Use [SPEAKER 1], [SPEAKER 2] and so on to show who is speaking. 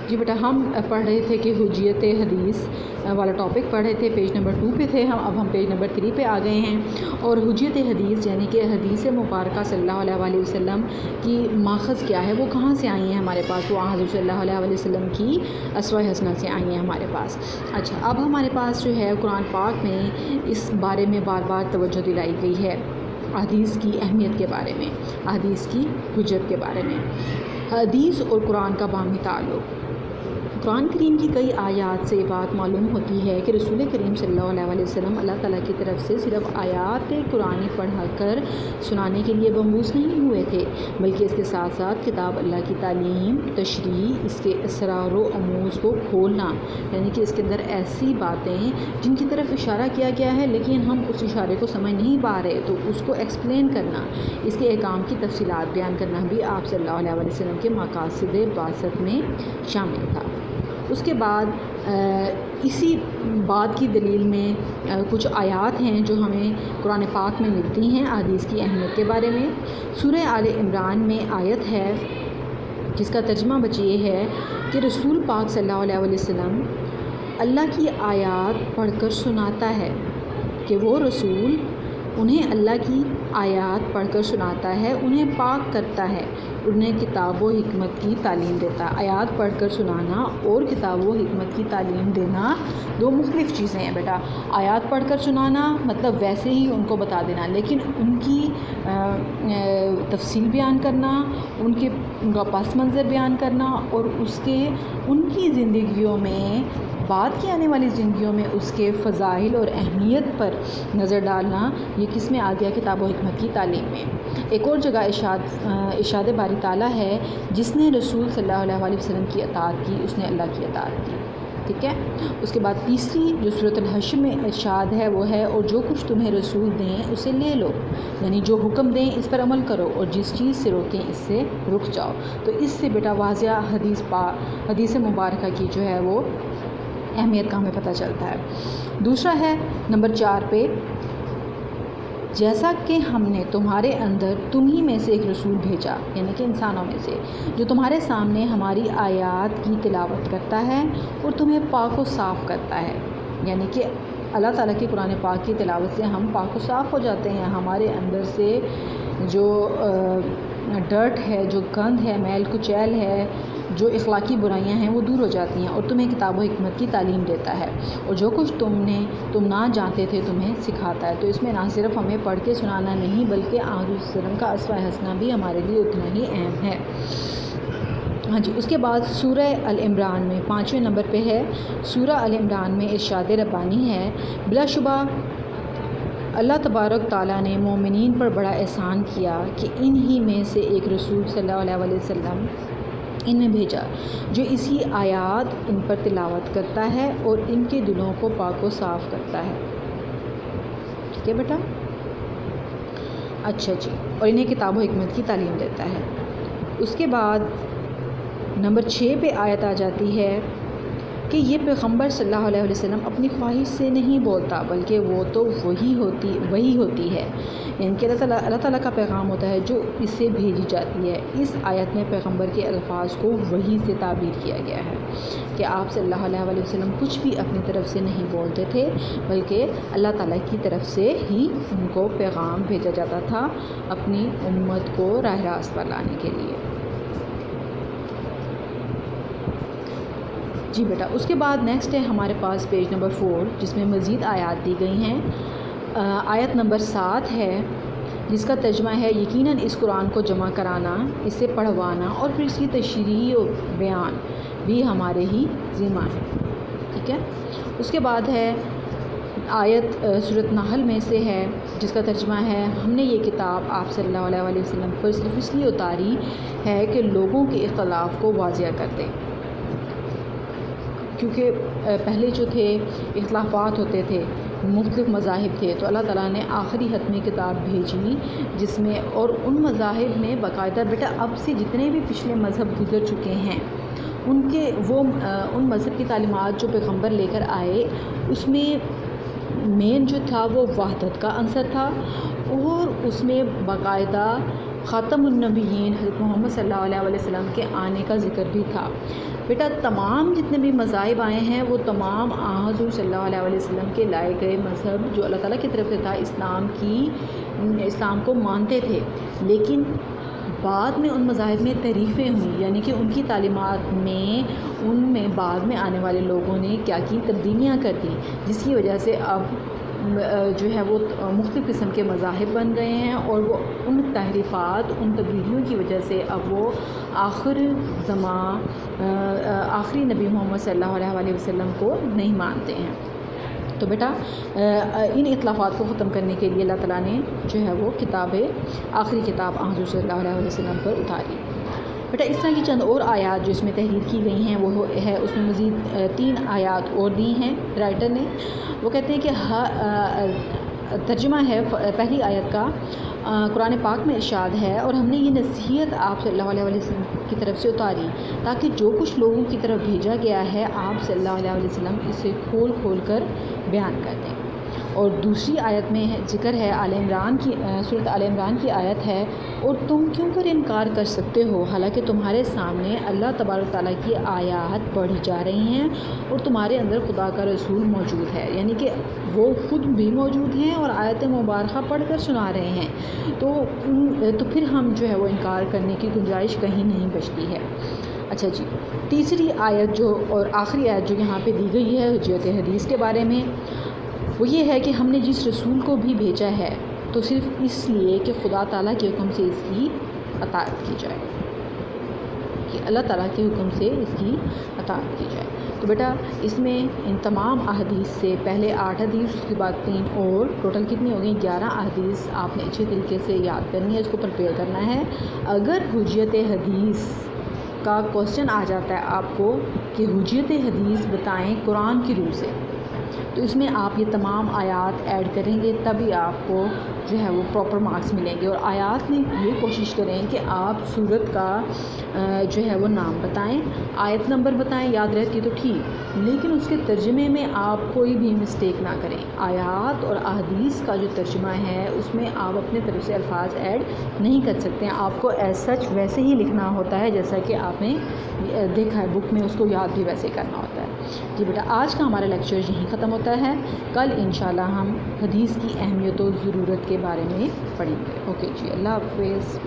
[SPEAKER 1] جی بیٹا، ہم پڑھ رہے تھے کہ حجیت حدیث والا ٹاپک پڑھ رہے تھے، پیج نمبر 2 پہ تھے اب ہم پیج نمبر 3 پہ آ گئے ہیں۔ اور حجیت حدیث یعنی کہ حدیث مبارکہ صلی اللہ علیہ وآلہ وسلم کی ماخذ کیا ہے، وہ کہاں سے آئی ہیں ہمارے پاس، وہ حضرت صلی اللہ علیہ وآلہ وسلم کی اسوہ حسنہ سے آئی ہیں ہمارے پاس۔ اچھا، اب ہمارے پاس جو ہے قرآن پاک میں اس بارے میں بار بار توجہ دلائی گئی ہے، حدیث کی اہمیت کے بارے میں، حدیث کی حجت کے بارے میں۔ حدیث اور قرآن کا باہمی تعلق۔ قرآن کریم کی کئی آیات سے یہ بات معلوم ہوتی ہے کہ رسول کریم صلی اللہ علیہ وآلہ وسلم اللہ تعالیٰ کی طرف سے صرف آیات قرآنی پڑھا کر سنانے کے لیے مبعوث نہیں ہوئے تھے، بلکہ اس کے ساتھ ساتھ کتاب اللہ کی تعلیم، تشریح، اس کے اسرار و رموز کو کھولنا، یعنی کہ اس کے اندر ایسی باتیں جن کی طرف اشارہ کیا گیا ہے لیکن ہم اس اشارے کو سمجھ نہیں پا رہے، تو اس کو ایکسپلین کرنا، اس کے احکام کی تفصیلات بیان کرنا بھی آپ صلی اللہ علیہ وآلہ وسلم کے مقاصد بعثت میں شامل تھا۔ اس کے بعد اسی بات کی دلیل میں کچھ آیات ہیں جو ہمیں قرآن پاک میں ملتی ہیں حدیث کی اہمیت کے بارے میں۔ سورہ آل عمران میں آیت ہے جس کا ترجمہ بچ یہ ہے کہ رسول پاک صلی اللہ علیہ وآلہ وسلم اللہ کی آیات پڑھ کر سناتا ہے، کہ وہ رسول انہیں اللہ کی آیات پڑھ کر سناتا ہے، انہیں پاک کرتا ہے، انہیں کتاب و حکمت کی تعلیم دیتا ہے۔ آیات پڑھ کر سنانا اور کتاب و حکمت کی تعلیم دینا دو مختلف چیزیں ہیں بیٹا۔ آیات پڑھ کر سنانا مطلب ویسے ہی ان کو بتا دینا، لیکن ان کی تفصیل بیان کرنا، ان کا پس منظر بیان کرنا اور ان کی زندگیوں میں، بعد کی آنے والی زندگیوں میں اس کے فضائل اور اہمیت پر نظر ڈالنا، یہ کس میں آ گیا؟ کتاب و حکمت کی تعلیم میں۔ ایک اور جگہ ارشاد باری تعالیٰ ہے، جس نے رسول صلی اللہ علیہ وآلہ وسلم کی اطاعت کی اس نے اللہ کی اطاعت کی، ٹھیک ہے۔ اس کے بعد تیسری جو سورۃ الحشر میں ارشاد ہے وہ ہے، اور جو کچھ تمہیں رسول دیں اسے لے لو، یعنی جو حکم دیں اس پر عمل کرو، اور جس چیز سے روکیں اس سے رک جاؤ۔ تو اس سے بیٹا واضح حدیث مبارکہ کی جو ہے وہ اہمیت کا ہمیں پتہ چلتا ہے۔ دوسرا ہے نمبر 4 پہ، جیسا کہ ہم نے تمہارے اندر تمہیں میں سے ایک رسول بھیجا، یعنی کہ انسانوں میں سے، جو تمہارے سامنے ہماری آیات کی تلاوت کرتا ہے اور تمہیں پاک و صاف کرتا ہے، یعنی کہ اللہ تعالیٰ کی قرآن پاک کی تلاوت سے ہم پاک و صاف ہو جاتے ہیں، ہمارے اندر سے جو ڈرٹ ہے، جو گند ہے، میل کچیل ہے، جو اخلاقی برائیاں ہیں وہ دور ہو جاتی ہیں، اور تمہیں کتاب و حکمت کی تعلیم دیتا ہے، اور جو کچھ تم نہ جانتے تھے تمہیں سکھاتا ہے۔ تو اس میں نہ صرف ہمیں پڑھ کے سنانا نہیں، بلکہ حضور صلی اللہ علیہ وسلم کا اسوہ حسنہ بھی ہمارے لیے اتنا ہی اہم ہے۔ ہاں جی، اس کے بعد سورہ ال عمران میں 5ویں نمبر پہ ہے، سورہ ال عمران میں ارشاد ربانی ہے، بلا شبہ اللہ تبارک تعالیٰ نے مومنین پر بڑا احسان کیا کہ انہی میں سے ایک رسول صلی اللہ علیہ وآلہ وسلم ان میں بھیجا، جو اسی آیات ان پر تلاوت کرتا ہے اور ان کے دلوں کو پاک و صاف کرتا ہے، ٹھیک ہے بیٹا۔ اچھا جی، اور انہیں کتاب و حکمت کی تعلیم دیتا ہے۔ اس کے بعد نمبر 6 پہ آیت آ جاتی ہے کہ یہ پیغمبر صلی اللہ علیہ وسلم اپنی خواہش سے نہیں بولتا، بلکہ وہ تو وہی ہوتی ہے، یعنی کہ اللہ تعالیٰ کا پیغام ہوتا ہے جو اس سے بھیجی جاتی ہے۔ اس آیت میں پیغمبر کے الفاظ کو وحی سے تعبیر کیا گیا ہے کہ آپ صلی اللہ علیہ وآلہ وسلم کچھ بھی اپنی طرف سے نہیں بولتے تھے، بلکہ اللہ تعالیٰ کی طرف سے ہی ان کو پیغام بھیجا جاتا تھا اپنی امت کو راہ راست پر لانے کے لیے۔ جی بیٹا، اس کے بعد نیکسٹ ہے ہمارے پاس پیج نمبر 4، جس میں مزید آیات دی گئی ہیں۔ آیت نمبر 7 ہے جس کا ترجمہ ہے، یقیناً اس قرآن کو جمع کرانا، اس سے پڑھوانا اور پھر اس کی تشریح و بیان بھی ہمارے ہی ذمہ ہے، ٹھیک ہے۔ اس کے بعد ہے آیت سورۃ نحل میں سے ہے جس کا ترجمہ ہے، ہم نے یہ کتاب آپ صلی اللہ علیہ وآلہ وسلم پر صرف اس لیے اتاری ہے کہ لوگوں کے اختلاف کو واضح کر دیں، کیونکہ پہلے جو تھے اختلافات ہوتے تھے، مختلف مذاہب تھے، تو اللہ تعالیٰ نے آخری حتمی کتاب بھیجی جس میں، اور ان مذاہب میں باقاعدہ بیٹا اب سے جتنے بھی پچھلے مذہب گزر چکے ہیں ان مذہب کی تعلیمات جو پیغمبر لے کر آئے، اس میں مین جو تھا وہ وحدت کا عنصر تھا، اور اس میں باقاعدہ خاتم النبیین حضرت محمد صلی اللہ علیہ وسلم کے آنے کا ذکر بھی تھا۔ بیٹا تمام جتنے بھی مذاہب آئے ہیں وہ تمام حضور صلی اللہ علیہ وسلم کے لائے گئے مذہب جو اللہ تعالیٰ کی طرف سے تھا، اسلام کو مانتے تھے، لیکن بعد میں ان مذاہب میں تحریفیں ہوئیں، یعنی کہ ان کی تعلیمات میں ان میں بعد میں آنے والے لوگوں نے کیا کی، تبدیلیاں کر دیں، جس کی وجہ سے اب جو ہے وہ مختلف قسم کے مذاہب بن گئے ہیں، اور وہ ان تحریفات، ان تبدیلیوں کی وجہ سے اب وہ آخری نبی محمد صلی اللہ علیہ وسلم کو نہیں مانتے ہیں۔ تو بیٹا ان اختلافات کو ختم کرنے کے لیے اللہ تعالیٰ نے جو ہے وہ آخری کتاب حضور صلی اللہ علیہ وسلم پر اتاری۔ بیٹا اس طرح کی چند اور آیات جو اس میں تحریر کی گئی ہیں وہ ہے، اس میں مزید 3 آیات اور دی ہیں رائٹر نے۔ وہ کہتے ہیں کہ ترجمہ ہے پہلی آیت کا، قرآن پاک میں ارشاد ہے، اور ہم نے یہ نصیحت آپ صلی اللہ علیہ وسلم کی طرف سے اتاری تاکہ جو کچھ لوگوں کی طرف بھیجا گیا ہے آپ صلی اللہ علیہ وسلم اسے کھول کھول کر بیان کر دیں۔ اور دوسری آیت میں ذکر ہے سورۃ آل عمران کی آیت ہے، اور تم کیوں کر انکار کر سکتے ہو حالانکہ تمہارے سامنے اللہ تبارک تعالیٰ کی آیات پڑھی جا رہی ہیں اور تمہارے اندر خدا کا رسول موجود ہے، یعنی کہ وہ خود بھی موجود ہیں اور آیت مبارکہ پڑھ کر سنا رہے ہیں، تو پھر ہم جو ہے وہ انکار کرنے کی گنجائش کہیں نہیں بچتی ہے۔ اچھا جی، تیسری آیت جو اور آخری آیت جو یہاں پہ دی گئی ہے حجت حدیث کے بارے میں، وہ یہ ہے کہ ہم نے جس رسول کو بھی بھیجا ہے تو صرف اس لیے کہ خدا تعالیٰ کے حکم سے اس کی اطاعت کی جائے، کہ اللہ تعالیٰ کے حکم سے اس کی اطاعت کی جائے۔ تو بیٹا اس میں ان تمام احادیث سے پہلے 8 حدیث، اس کے بعد 3 اور ٹوٹل کتنی ہو گئی 11 احادیث آپ نے اچھے طریقے سے یاد کرنی ہے، اس کو پریپیئر کرنا ہے۔ اگر حجت حدیث کا کوسچن آ جاتا ہے آپ کو کہ حجت حدیث بتائیں قرآن کی روح سے، تو اس میں آپ یہ تمام آیات ایڈ کریں گے تبھی آپ کو جو ہے وہ پراپر مارکس ملیں گے۔ اور آیات میں یہ کوشش کریں کہ آپ سورت کا جو ہے وہ نام بتائیں، آیت نمبر بتائیں، یاد رہتی تو ٹھیک، لیکن اس کے ترجمے میں آپ کوئی بھی مسٹیک نہ کریں۔ آیات اور احادیث کا جو ترجمہ ہے اس میں آپ اپنے طرف سے الفاظ ایڈ نہیں کر سکتے ہیں، آپ کو ایز سچ ویسے ہی لکھنا ہوتا ہے جیسا کہ آپ نے دیکھا ہے بک میں، اس کو یاد بھی ویسے کرنا ہوتا ہے۔ جی بیٹا آج کا ہمارا لیکچر یہیں ختم ہوتا ہے، کل انشاءاللہ ہم حدیث کی اہمیت و ضرورت کے بارے میں پڑھیں گے۔ اوکے جی، اللہ حافظ۔